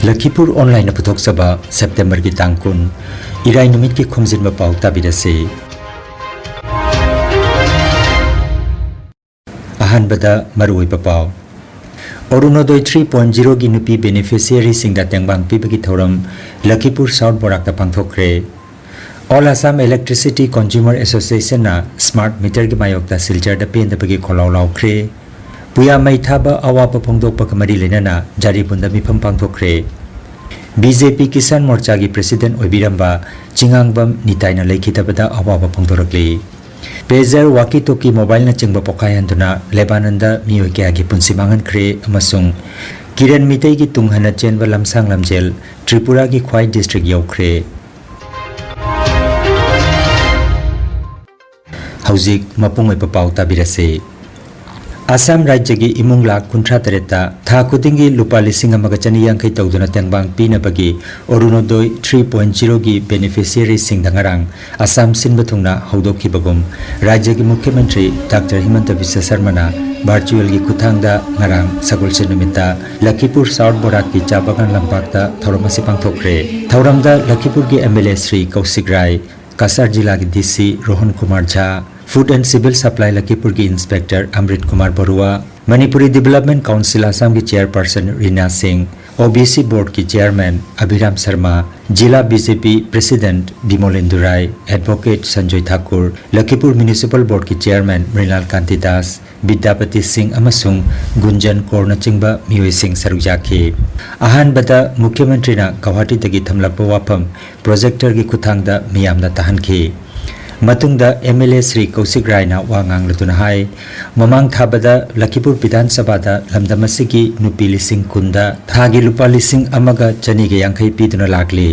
Lakhipur online पुथोक्सबा September की तांकुन इराई नुमित की खोमजिनबा पाउ ताबिरसे अहानबदा मरुइबा पाउ अरुणोदय 3.0 की नुपी बेनिफिशियरी सिंगदा तेंगबांग पीबगी थौरम लखीपुर साउथ बोराकता पांगथोक्रे all Assam electricity consumer association ना स्मार्ट मीटर की मायोक्ता सिलचर द पेंदबगी खोलाव लाउख्रे पुया मैथाबा अवाब फोंदोकपक मरी लेना जारी बुंदा मिफम पांगथोक्रे बीजेपी किसान मोर्चा की प्रेसिडेंट ओबिरंबा चिंगांगबम निताइना लेखितबदा अवाब फोंदोरकले पेजर वाकी टोकी मोबाइल न चिंगबा पोखायंदुना लेबानंदा मियोय क्यागी पुंसी मांगनख्रे अमसुंग किरण मितै की तुंगहना चेनबा लमसांग लमजेल त्रिपुरा की ख्वाई डिस्ट्रिक्ट यौख्रे हौजिक मपुंगै पाउ ताबिरसे असम राज्य की इमुंग लाख कुंथ्रा तरेता था खुदिंगी लुपा लिसिंग अमगा चनियांखै तौदुना तेंगबांग पीनबगी अरुणोदय 3.0 की बेनिफिशियरी सिंगदंगरांग असम सिनबथुंगना हौदोखिबगुम राज्य की मुख्यमंत्री डॉक्टर हिमंत बिश्व शर्माना वर्चुअल की खुथांगदा ngarang sagolse numita Lakhipur south Barak की चाबागान लंपाकता थौरमसी पांगथोक्रे थौरमदा लखीपुर की एमएलए श्री कौशिक राय कासार जिला की DC Rohan Kumar Jha food and civil supply Lakhipur की inspector Amrit Kumar Barua Manipuri development council Assam की chairperson Rina Singh OBC board की चेयरमैन अभिराम शर्मा जिला BJP president Bimolendu Rai advocate Sanjay Thakur Lakhipur municipal board की चेयरमैन मृणाल कांति दास विद्यापति सिंह अमसुंग गुंजन कोर्नचिंगबा मियोय सिंह सरुजाखी अहानबदा मुख्यमंत्री ना गुवाहाटी तगी थमलकपा वाफम प्रोजेक्टर की खुथांगदा मियामना तहनखी मतुंगदा एमएलए श्री कौशिक रायना वांगांग लतुना हाय ममांग थाबदा लखीपुर विधानसभा लमदमसिगी नुपी लिसिंग कुंदा थागी लुपा लिसिंग अमगा चनीगे यांखै पीदुना लागली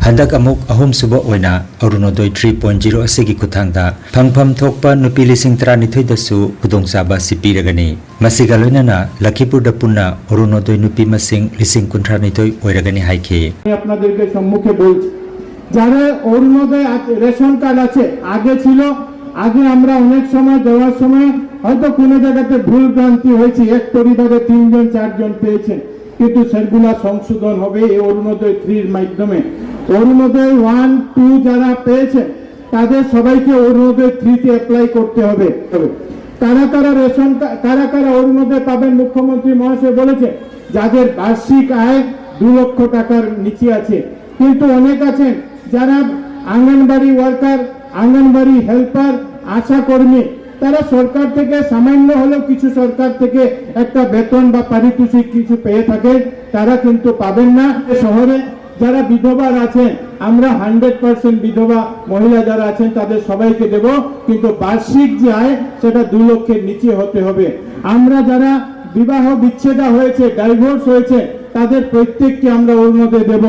हंदक अमुक अहुम सुबा ओइना अरुणोदय 3.0 असिगी खुथांगदा फंगफम थोकपा नुपी लिसिंग 39 दसु खुदोंसाबा सिपीरगनी मसिगा लोइनाना लखीपुर द पुन्ना अरुणोदय नुपी मसिंग लिसिंग 39 ओइरगनी हाइखे আপনাদেরকে সম্মুখে বলছি যারা অরুণোদয় রেশন কার্ড আছে আগে ছিল আগে আমরা অনেক সময় দেওয়ার সময় হয়তো কোনো জায়গাতে ভুল ভ্রান্তি হয়েছে এক পরিবারে 3 জন 4 জন পেয়েছেন কিন্তু সেগুলা সংশোধন হবে এই অরুণোদয় 3 এর মাধ্যমে অরুণোদয় 1 2 যারা পেয়েছে তাদের সবাইকে অরুণোদয় 3 তে অ্যাপ্লাই করতে হবে কারা কারা রেশন কারা কারা অরুণোদয় পাবেন মুখ্যমন্ত্রী মহাশয় বলেছে যাদের বার্ষিক আয় 2 লক্ষ টাকার নিচে আছে কিন্তু অনেক আছেন যারা আঙ্গনবাড়ি ওয়ার্কার আঙ্গনবাড়ি হেল্পার আশা কর্মী তারা সরকার থেকে সামান্য হলেও কিছু সরকার থেকে একটা বেতন বা পারিতোষিক কিছু পেয়ে থাকে তারা কিন্তু পাবেন না শহরে যারা বিধবা আছেন আমরা 100% বিধবা মহিলা যারা আছেন তাদের সবাইকে দেব কিন্তু বার্ষিক যে আয় সেটা 2 লক্ষের নিচে হতে হবে আমরা যারা বিবাহ বিচ্ছেদ হয়েছে ডাইভোর্স হয়েছে তাদের প্রত্যেককে আমরা অরুণোদয় দেব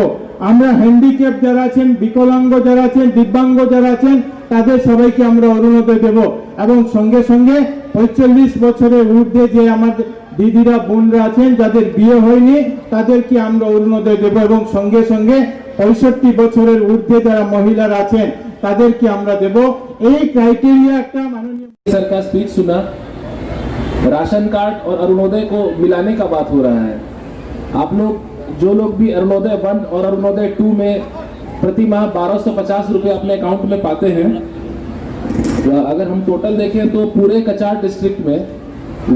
আমরা হ্যান্ডিক্যাপ যারা আছেন বিকলাঙ্গ যারা আছেন দিব্যাঙ্গ যারা আছেন তাদের সবাইকে আমরা অরুণোদয় দেব এবং সঙ্গে সঙ্গে 45 বছরের ঊর্ধ্বে যে আমাদের দিদিরা বোনরা আছেন যাদের বিয়ে হয়নি তাদেরকে আমরা অরুণোদয় দেব এবং সঙ্গে সঙ্গে 65 বছরের ঊর্ধ্বে যারা মহিলারা আছেন তাদেরকে আমরা দেব এই ক্রাইটেরিয়া একটা माननीय सर का स्पीच सुना राशन कार्ड और अरुणोदय को मिलाने का बात हो रहा है आप लोग जो लोग भी अरुणोदय 1 और अरुणोदय 2 में प्रति माह 1250 रुपए अपने अकाउंट में पाते हैं अगर हम टोटल देखें तो पूरे कचार डिस्ट्रिक्ट में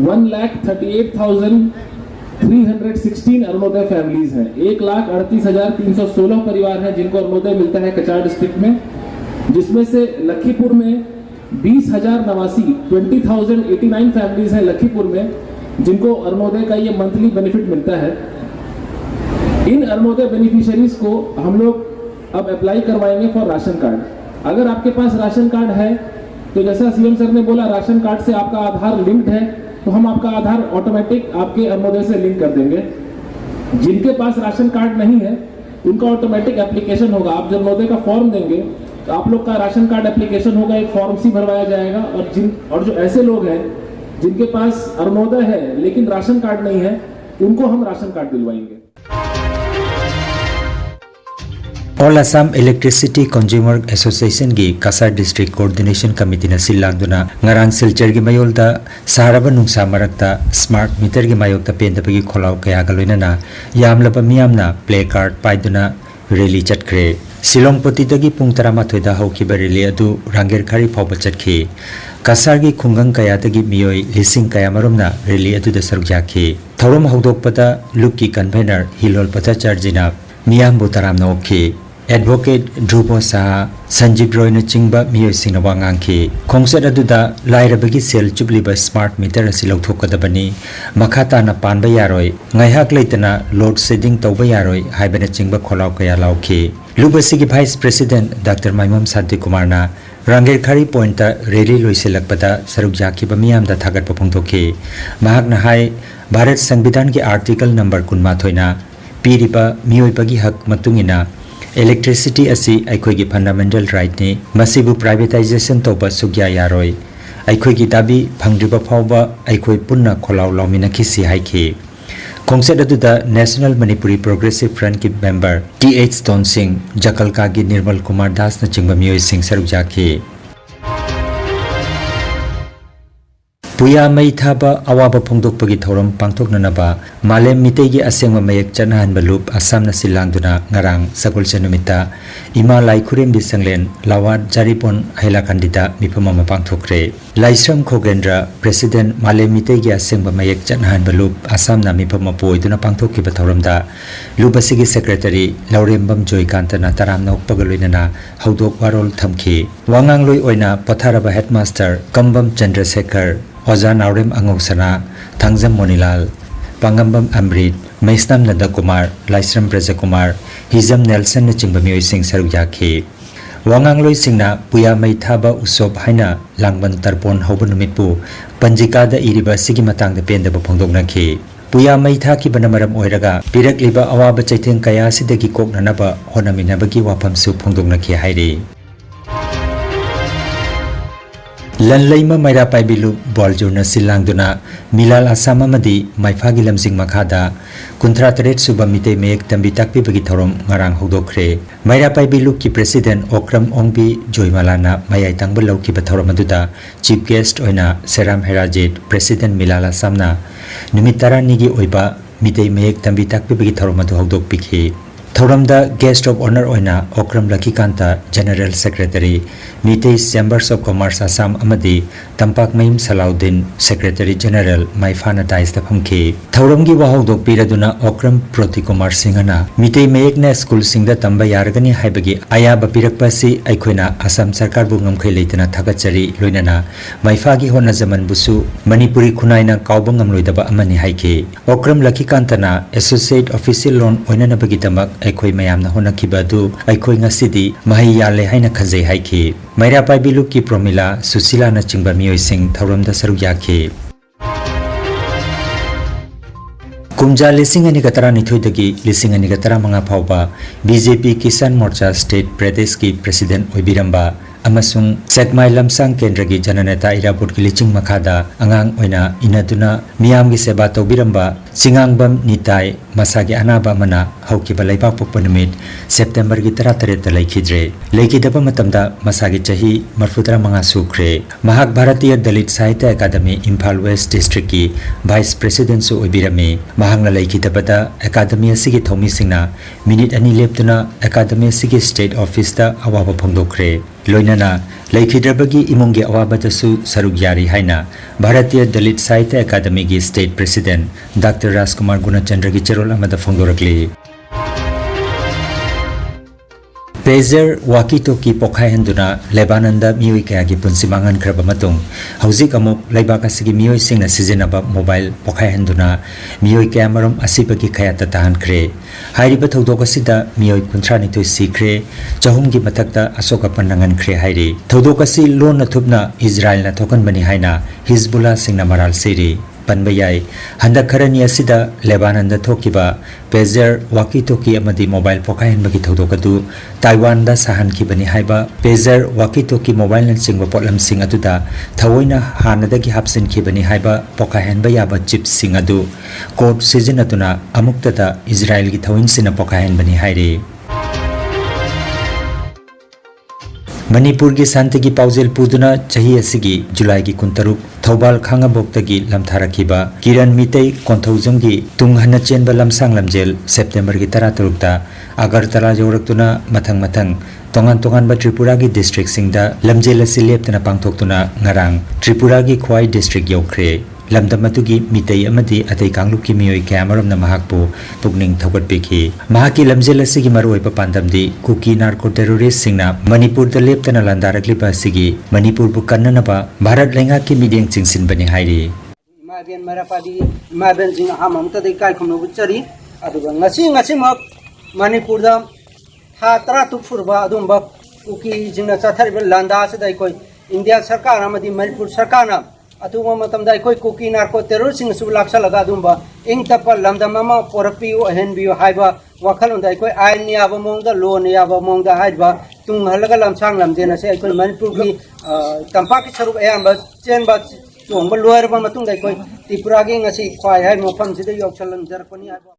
1,38,316 अरुणोदय फैमिलीज हैं 1,38,316 परिवार हैं जिनको अरुणोदय मिलता है कचार डिस्ट्रिक्ट में जिसमें से लखीपुर में 20,089 फैमिलीज हैं लखीपुर में जिनको अरुणोदय का ये मंथली बेनिफिट मिलता है इन अरुणोदय बेनिफिशियरीज को हम लोग अब अप्लाई करवाएंगे फॉर राशन कार्ड अगर आपके पास राशन कार्ड है तो जैसा सीएम सर ने बोला राशन कार्ड से आपका आधार लिंक्ड है तो हम आपका आधार ऑटोमेटिक आपके अरुणोदय से लिंक कर देंगे जिनके पास राशन कार्ड नहीं है उनका ऑटोमेटिक एप्लीकेशन होगा आप जब अरुणोदय का फॉर्म देंगे तो आप लोग का राशन कार्ड एप्लीकेशन होगा एक फॉर्म सी भरवाया जाएगा और जो ऐसे लोग हैं जिनके पास अरुणोदय है लेकिन राशन कार्ड नहीं है उनको हम राशन कार्ड दिलवाएंगे All Assam Electricity Consumer Association gi Kasar District Coordination Committee na silangduna ngarang silcher gi mayolda saharaba nungsa marakta smart meter gi mayokta pendapagi kholaw kaya galoina na yamlaba miyamna play card paiduna rally chatkre Silong poti dagi pung taramathoi da haukiba rally adu ranger khari phawba chatki Kasar gi khungang kaya dagi miyoi lising kaya marumna rally adu da saruk yakhi thorom haudokpada luki convener Hilol Patacharjina Miyam Butaram Noki Advocate Dhruvo Saha Sanjeev Roy na chingba miyoi singna wangangki khongset aduda lairabagi sel chubliba smart meter asi lauthokadabani makhata na panba yaroi ngaihak leitana load shedding tawba yaroi haibana chingba kholaw kaya lauki lubasigi Vice President Dr. Maimam Saddi Kumar na Ranger Khari point ta rally loiselakpada saruk yakhiba miyam da thagat paphongtokhi mahak na hai Bharat Sangvidhan ki article number kunmathoi na piriba miyoi hak matungina electricity asi aikhoigi fundamental right ni masibu privatization toba sugya yaroi aikhoigi dabi phangriba phawba aikhoi punna kholaw lawmina khisi haiki khongset aduda National Manipuri Progressive Front ki member TH Stone Singh Jakalka gi Nirmal Kumar Das na chingba miyoi sing saruk jakhi Puya mai thaba awaba phongdokpagi thorom pangthoknanaba malem mitegi asengma mayek chanahan balup Assam na silangduna ngarang sakul chanumita ima laikhurem bisanglen lawat jaripon hailakandita miphamama pangthokre Laisram Khogendra President malem mitegi asengma mayek chanahan balup Assam na miphama poiduna pangthokkiba thoromda lubasigi secretary Laurembam Joykanta na taramna upagaloinana haudok warol thamki wangangloi oina patharaba headmaster Kambam Chandrasekhar Oza Naurem Angosana, Tangzam Monilal, Pangambam Amrit, Maisnam Nanda Kumar, Laisram Praja Kumar, Hizam Nelson na chingba miyoi sing saruk yakhi. Wangangloi singna puya mai thaba usop haina langban tarpon hauba numitpu panjikada iriba sigi matang da pendaba phongdoknakhi. Puya mai tha ki banamaram oiraga pirakliba awaba chaitheng kaya sidagi koknanaba honaminabagi wafam su phongdoknakhi hairi. Lanlaima Maira Paibilu Boljurna Silangduna Milal Assam amadi Maifagi Lamsing Makhada Kuntra Taret Suba Mitei Mek Tambi Takpi Bagi Thorom Ngarang Hodokre Maira Paibilu ki President Okram Ongbi Joymalana Mayai Tangbal Lau ki Bathorom aduda Chief Guest Oina Seram Herajit President Milal Assamna Numitara Nigi Oiba Mitei Mek Tambi Takpi Bagi Thorom adu Hodok Pikhi Thoramda Guest of Honor Oina Okram Lakhikanta General Secretary Mitei Chambers of Commerce Assam amadi Tampak Maim Salaudin Secretary General Maifana Dais Taphamki Thoramgi Wahogdok Piraduna Okram Proti Kumar Singhana Mitei Mayekna School Singda Tamba Yaragani Haibagi Ayaba Pirakpasi Aikhoina Assam Sarkar bu ngamkhai leitana thagachari loinana Maifagi hona zaman busu Manipuri Khunaina Kaubangam loidaba amani haiki Okram Lakhikantana Associate Official Loan Oinana bagi tamak Aikhoi mayamna honakhiba du Aikhoi ngasidi Mahi yale haina khazai haiki Maira Paibilu ki Promila Susila na chingba miyoi sing thoramda saruk yakhi Kumja lising ani gatara nithoi dagi lising ani gatara manga phawba BJP Kisan Morcha State Pradesh ki President Oibiramba amasung Sekmai Lamsang Kendra gi Jananeta Iraput ki liching makhada angang oina inaduna miyam gi seba tawbiramba singangbam nitai masagi anaba mana hauki balaiba pokpanumit September gi 13 laikhidre laikidaba matamda masagi chahi marfutra manga sukre mahak Bharatiya Dalit Sahitya Academy Imphal West District ki Vice President su oibirami mahangna laikidabada Academy asigi thomi singna minute ani leptuna Academy asigi State Office ta awaba phongdokre loinana laikhidrabagi imungi awabadasu saruk yari haina Bharatiya Dalit Sahitya Academy gi State President Dr. Rajkumar Gunachandra gi cherol amada phongdorakli Pager walkie-talkie pokhai henduna Lebananda miyoi kaya gi punsi mangan khraba matung hauzik amuk laibak asigi miyoi singna sizinaba mobile pokhai henduna miyoi kaya marom asibagi khaya ta tahan khre hairiba thodok asida miyoi kunthra nitoi sikre chahum gi mathakta asoka panangan khre hairi thodok asi lon na thupna Israel na thokan bani haina Hizbullah singna maral siri panbayai handak kharani asida Lebanon da thokiba pager walkie-talkie amadi mobile pokhai henbagi thodokadu Taiwan da sahan ki bani haiba pager walkie-talkie mobile nan singba potlam sing atuda thawoina hanadagi hapsin ki bani haiba pokhai henba yaba chip sing adu code season atuna amukta da Israel gi thawin sina pokhai hen bani hairi Manipur की शांति की पाउजेल पुदुना चाही असिगी जुलाई की कुंतरुक थौबाल खांगाबोक्तगी लमथारखिबा किरण मितै कोंथौजंगी तुंगहना चेनबा लमसांग लमजेल September की 13 अगरतला जौरक्तुना मथंग तोंगान त्रिपुरा की district सिंगदा लमजेल असि लेप्तना पांगथोक्तुना ngarang Tripura की Khowai district यौख्रे लमदम अतुगी मितै अमदि अतै कांगलुप की मियोय कयामरमना महाकपु पुगनिंग थौगटपिखि महाकी लमजेल असिगी मरुओइबा पांदमदि कुकी नार्को टेररिस्ट सिंगना मणिपुर द लेप्तना लांदारक्लिबा असिगी मणिपुर बु कन्ननबा भारत लैंगा की मिडियंग चिंगसिनबनि हाइरि माबेन मरापादी माबेन जिंग हाममता दे काय खमनो बुचरी अदुगा ngasi mak मणिपुर दा था तरा तु फुरबा अदुमबा कुकी जिंगना चाथारिबा लांदा से दाइ कोई इंडिया सरकार अमदि मणिपुर सरकार ना अतुमा मतम दाइ कोई कुकी नार्को टेररिस्ट सिंग सु लाक्सा लगा अदुमबा इंग तपा लमदम मा पोरपियो अहेन बियो हाइबा वखल दाइ कोई आइन याबा मोंगदा लोन याबा मोंगदा हाइबा तुंग हलगा लमसांग लमजेना से कोई मणिपुर की तंपा की सरुप अयाबा चेनबा चोंबा लोयरबा मतुंग दाइ कोई त्रिपुरा की ngasi ख्वाई हाइ मफम सिदे योक्सलन जरपनी हाइबा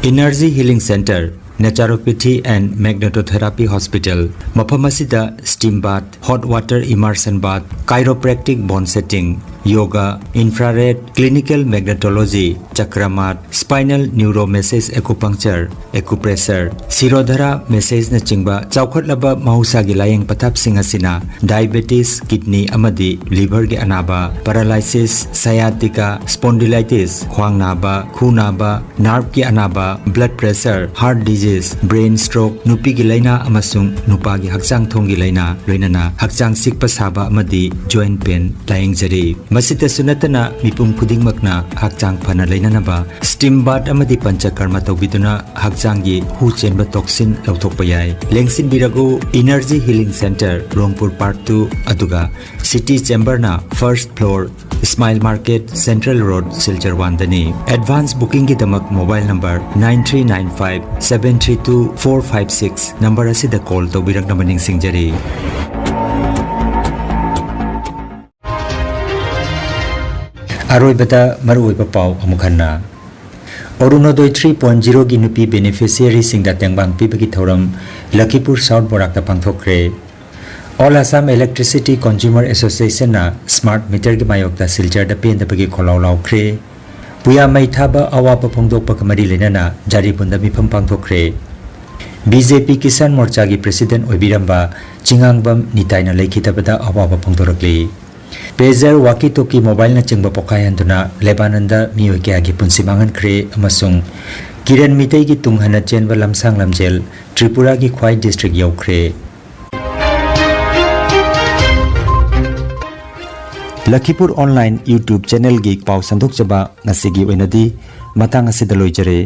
Energy Healing Center, Naturopathy and Magnetotherapy Hospital, Mapamasida Steam Bath, Hot Water Immersion Bath, Chiropractic Bone Setting, Yoga, Infrared, Clinical Magnetology, Chakramat, Spinal Neuro Massage Acupuncture, Acupressure, Sirodhara Massage na chingba, Chaukatlaba Mahusagi Layang Patap Singasina, Diabetes, Kidney Amadi, Liver gi Anaba, Paralysis, Sciatica, Spondylitis, Khwang Naba, Khu Naba, Nerve gi Anaba, Blood Pressure, Heart Disease, Brain Stroke, Nupi gi Laina amasung Nupa gi Hakchang Thong gi Laina, Loinana, Hakchang Sikpa Saba Amadi, Joint Pain, Layang Jari. मसित सुनतना मिपुम खुदिंगमकना हकचांग फना लेननबा steam bath अमदि पंचकर्मा तौबिदुना हकचांगी हु चेनबा टॉक्सिन लौथोकपा याय लेंसिन बिरगु energy healing center Rongpur part 2 अदुगा सिटी चेंबर ना first floor smile market central road Silchar 1 दनी एडवांस बुकिंग की दमक मोबाइल नंबर 9395732456 नंबर असिदा कॉल तौबिरकना निंगसिंगजरी अरोइबता मरुओइबा पाउ अमुखन्ना अरुणोदय 3.0 की नुपी बेनिफिशियरी सिंगदा तेंगबांग पिबगी थौरम Lakhipur south बोराकता पांगथोखरे all Assam electricity consumer association ना स्मार्ट मीटर की मायोक्ता सिलचर द पेंदबगी खोलाव लावख्रे पुया मैथाबा अवाप फोंदोकपा कमरी लेनना जारी बुंदा मिफम पांगथोखरे बीजेपी किसान मोर्चा की प्रेसिडेंट ओइबिरंबा चिंगांगबम निताइना लेखितबदा अवाप फोंदोरकली पेजर वाकी टोकी मोबाइल न चिंग पोखायंदुना लेबानंदा मियोय क्या की पुंसी मांगन क्रे अमसुंग किरण मितै की तुंगहना चेनबा लमसांग लमजेल त्रिपुरा की ख्वाई डिस्ट्रिक्ट यौख्रे लखीपुर ऑनलाइन यूट्यूब चैनल की पाउ संदोक जबा ngasi gi oinadi matang asida loijare